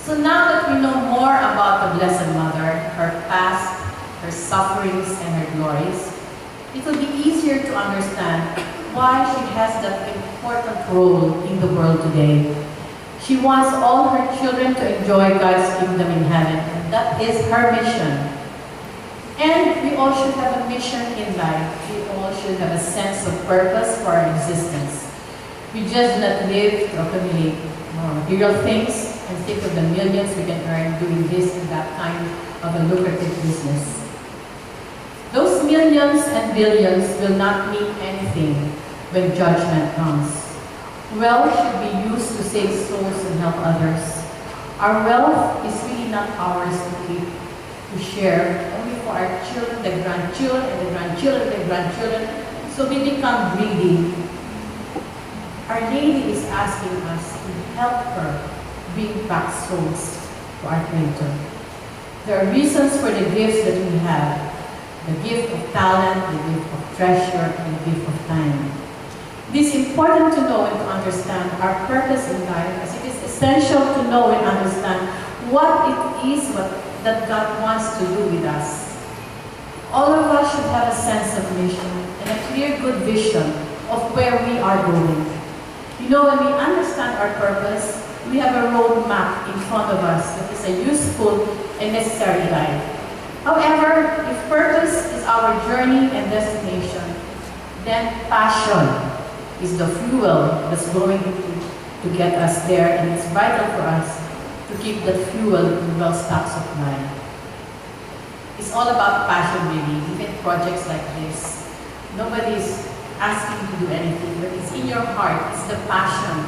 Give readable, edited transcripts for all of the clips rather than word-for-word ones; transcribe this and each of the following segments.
So now that we know more about the Blessed Mother, her past, her sufferings, and her glories, it will be easier to understand why she has that important role in the world today. She wants all her children to enjoy God's kingdom in heaven, and that is her mission. And we all should have a mission in life. We all should have a sense of purpose for our existence. We just do not live to accumulate more material things and think of the millions we can earn doing this and that kind of a lucrative business. Those millions and billions will not mean anything when judgment comes. Wealth should be used to save souls and help others. Our wealth is really not ours to keep, to share, only for our children, the grandchildren, and the grandchildren, and the grandchildren, so we become greedy. Our Lady is asking us to help her bring back souls to our Creator. There are reasons for the gifts that we have. The gift of talent, the gift of treasure, and the gift of time. It is important to know and to understand our purpose in life, as it is essential to know and understand what it is that God wants to do with us. All of us should have a sense of mission and a clear, good vision of where we are going. You know, when we understand our purpose, we have a roadmap in front of us that is a useful and necessary life. However, if purpose is our journey and destination, then passion is the fuel that's going to get us there, and it's vital for us to keep that fuel in well-stocked supply. It's all about passion, really. Even projects like this, nobody's asking you to do anything, but it's in your heart. It's the passion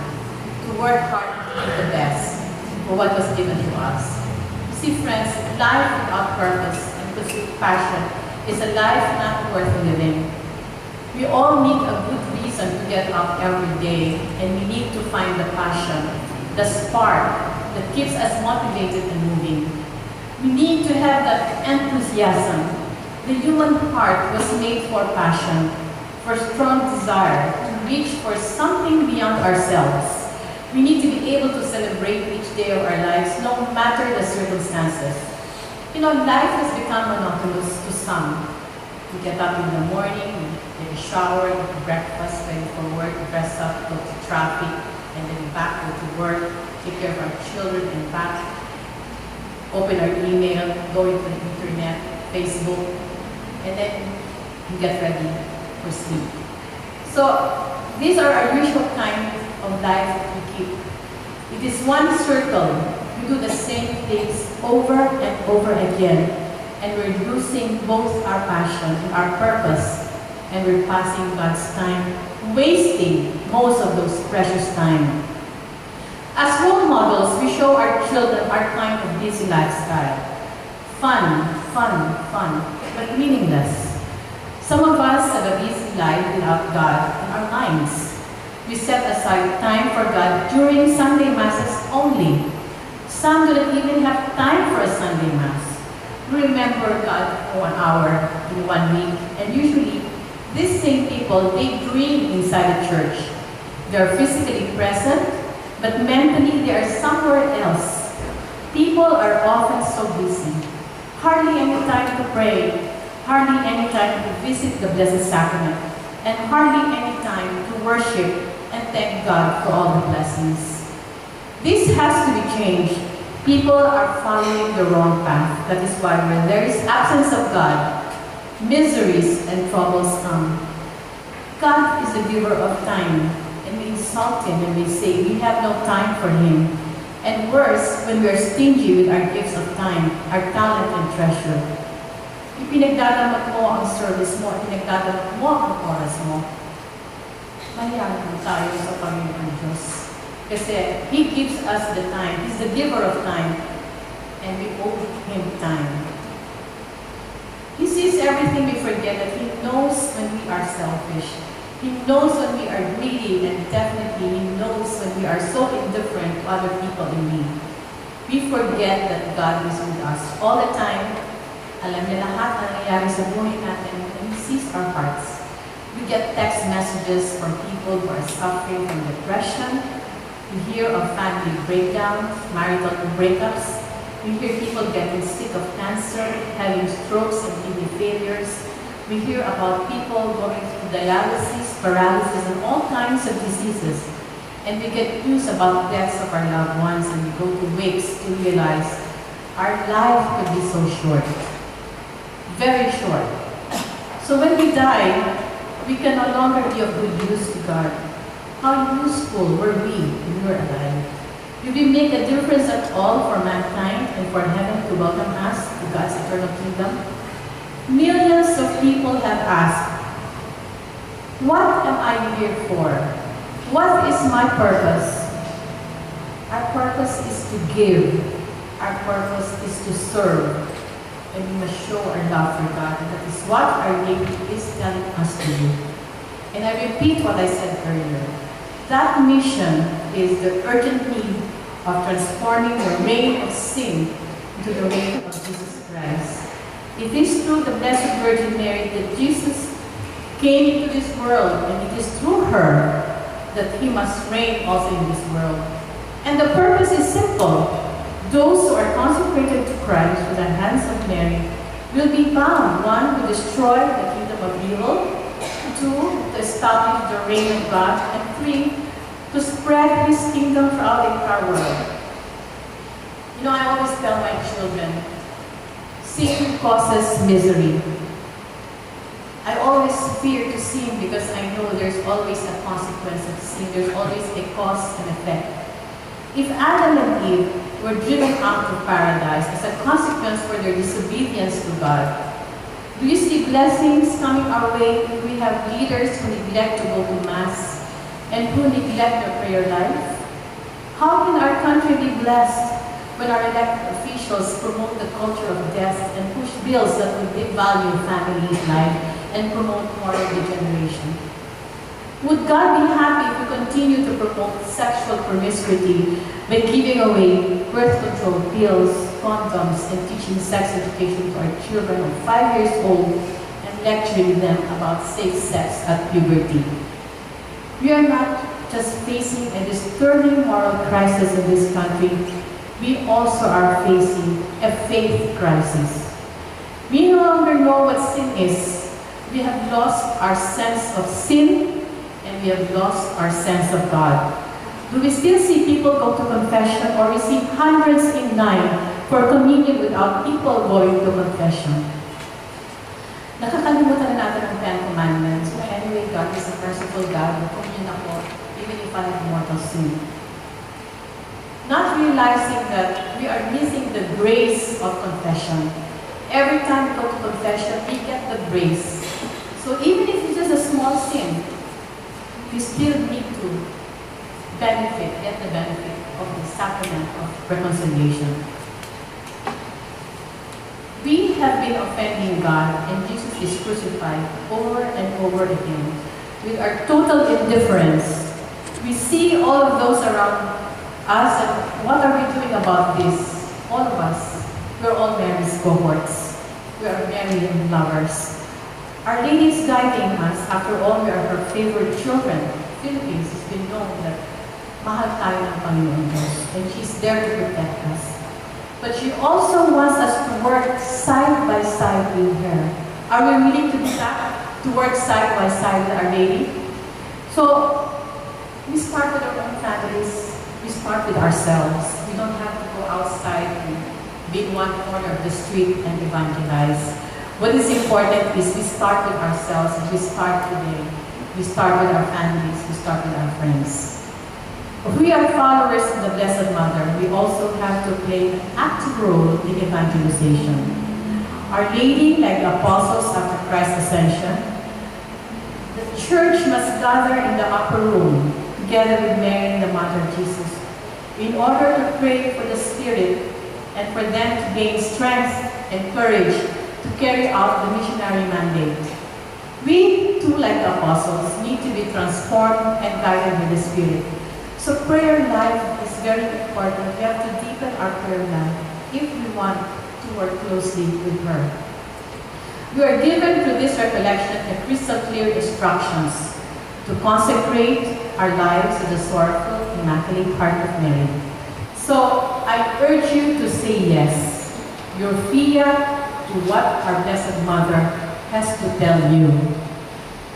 to work hard to do the best for what was given to us. You see, friends, life without purpose and pursuit passion is a life not worth living. We all need a good reason to get up every day, and we need to find the passion, the spark that keeps us motivated and moving. We need to have that enthusiasm. The human heart was made for passion, for strong desire to reach for something beyond ourselves. We need to be able to celebrate each day of our lives, no matter the circumstances. You know, life has become monotonous to some. We get up in the morning, take a shower, eat breakfast, ready for work, dress up, go to traffic, and then back, go to work, take care of our children, and back, open our email, go into the internet, Facebook, and then we get ready for sleep. So these are our usual kind of life that we keep. It is one circle. We do the same things over and over again, and we're losing both our passion and our purpose, and we're passing God's time, wasting most of those precious time. As role models, we show our children our kind of busy lifestyle. Fun, fun, fun, but meaningless. Some of us have a busy life without God in our minds. We set aside time for God during Sunday Masses only. Some do not even have time for a Sunday Mass. We remember God for 1 hour in 1 week, and usually these same people, they dream inside the church. They are physically present, but mentally they are somewhere else. People are often so busy. Hardly any time to pray, hardly any time to visit the Blessed Sacrament, and hardly any time to worship and thank God for all the blessings. This has to be changed. People are following the wrong path. That is why when there is absence of God, miseries and troubles come. God is the giver of time, and we insult Him when we say we have no time for Him. And worse, when we are stingy with our gifts of time, our talent and treasure. Ipinagdadamot mo ang service mo, ipinagdadamot mo ang oras mo. Mahiyain tayo sa Panginoon Diyos. Kasi He gives us the time. He's the giver of time. And we owe Him time. He sees everything we forget, that He knows when we are selfish. He knows when we are greedy, and definitely He knows when we are so indifferent to other people in need. We forget that God is with us all the time. Alam niya lahat na nangyayari sa buhay natin, and He sees our hearts. We get text messages from people who are suffering from depression, We hear of family breakdowns, marital breakups. We hear people getting sick of cancer, having strokes and kidney failures. We hear about people going through dialysis, paralysis, and all kinds of diseases. And we get news about deaths of our loved ones, and we go to wakes to realize our life could be so short. Very short. So when we die, we can no longer be of good use to God. How useful were we when we were alive? Did we make a difference at all for mankind and for heaven to welcome us to God's eternal kingdom? Millions of people have asked, what am I here for? What is my purpose? Our purpose is to give. Our purpose is to serve. And we must show our love for God. And that is what our Lady is telling us to do. And I repeat what I said earlier. That mission is the urgent need of transforming the reign of sin into the reign of Jesus Christ. It is through the Blessed Virgin Mary that Jesus came into this world, and it is through her that he must reign also in this world. And the purpose is simple. Those who are consecrated to Christ with the hands of Mary will be bound, one, to destroy the kingdom of evil, two, to establish the reign of God, and three, to spread his kingdom throughout the entire world. You know, I always tell my children, sin causes misery. I always fear to sin because I know there's always a consequence of sin. There's always a cause and effect. If Adam and Eve were driven out of paradise as a consequence for their disobedience to God, do you see blessings coming our way if we have leaders who neglect to go to Mass and who neglect their prayer life? How can our country be blessed when our elected officials promote the culture of death and push bills that would devalue family life and promote moral degeneration? Would God be happy if we continue to promote sexual promiscuity by giving away birth control pills, condoms, and teaching sex education to our children of 5 years old and lecturing them about safe sex at puberty? We are not just facing a disturbing moral crisis in this country, we also are facing a faith crisis. We no longer know what sin is. We have lost our sense of sin, and we have lost our sense of God. Do we still see people go to confession, or we see hundreds in line for communion without people going to confession? Nakakalimutan na natin ang 10 Commandments. So anyway, God is a merciful God. Communion ako, even if I have mortal sin. Not realizing that we are missing the grace of confession. Every time we go to confession, we get the grace. So even if it's just a small sin, we still need to get the benefit of the sacrament of reconciliation. We have been offending God, and Jesus is crucified over and over again. With our total indifference, we see all of those around us, and what are we doing about this? All of us, we're all Mary's cohorts. We are Marian lovers. Our Lady is guiding us. After all, we are her favorite children. Philippines has been known that mahal tayo ng Panginoon Diyos, and she's there to protect us. But she also wants us to work side by side with her. Are we willing to do that? To work side by side with Our Lady? So, we start with our own families. We start with ourselves. We don't have to go outside and be in one corner of the street and evangelize. What is important is we start with ourselves, and we start today. We start with our families, we start with our friends. If we are followers of the Blessed Mother, we also have to play an active role in evangelization. Our Lady, like the apostles after Christ's ascension, the church must gather in the upper room, together with Mary and the Mother of Jesus, in order to pray for the Spirit and for them to gain strength and courage to carry out the missionary mandate. We, too, like the apostles, need to be transformed and guided by the Spirit. So prayer life is very important. We have to deepen our prayer life if we want to work closely with her. We are given through this recollection a crystal clear instructions to consecrate our lives to the sorrowful and Immaculate Heart of Mary. So I urge you to say yes, your fiat to what our Blessed Mother has to tell you.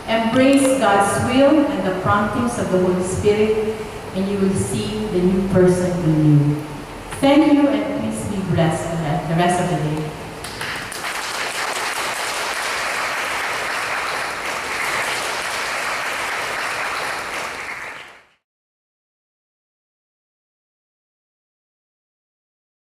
Embrace God's will and the promptings of the Holy Spirit, and you will see the new person in you. Thank you, and please be blessed the rest of the day.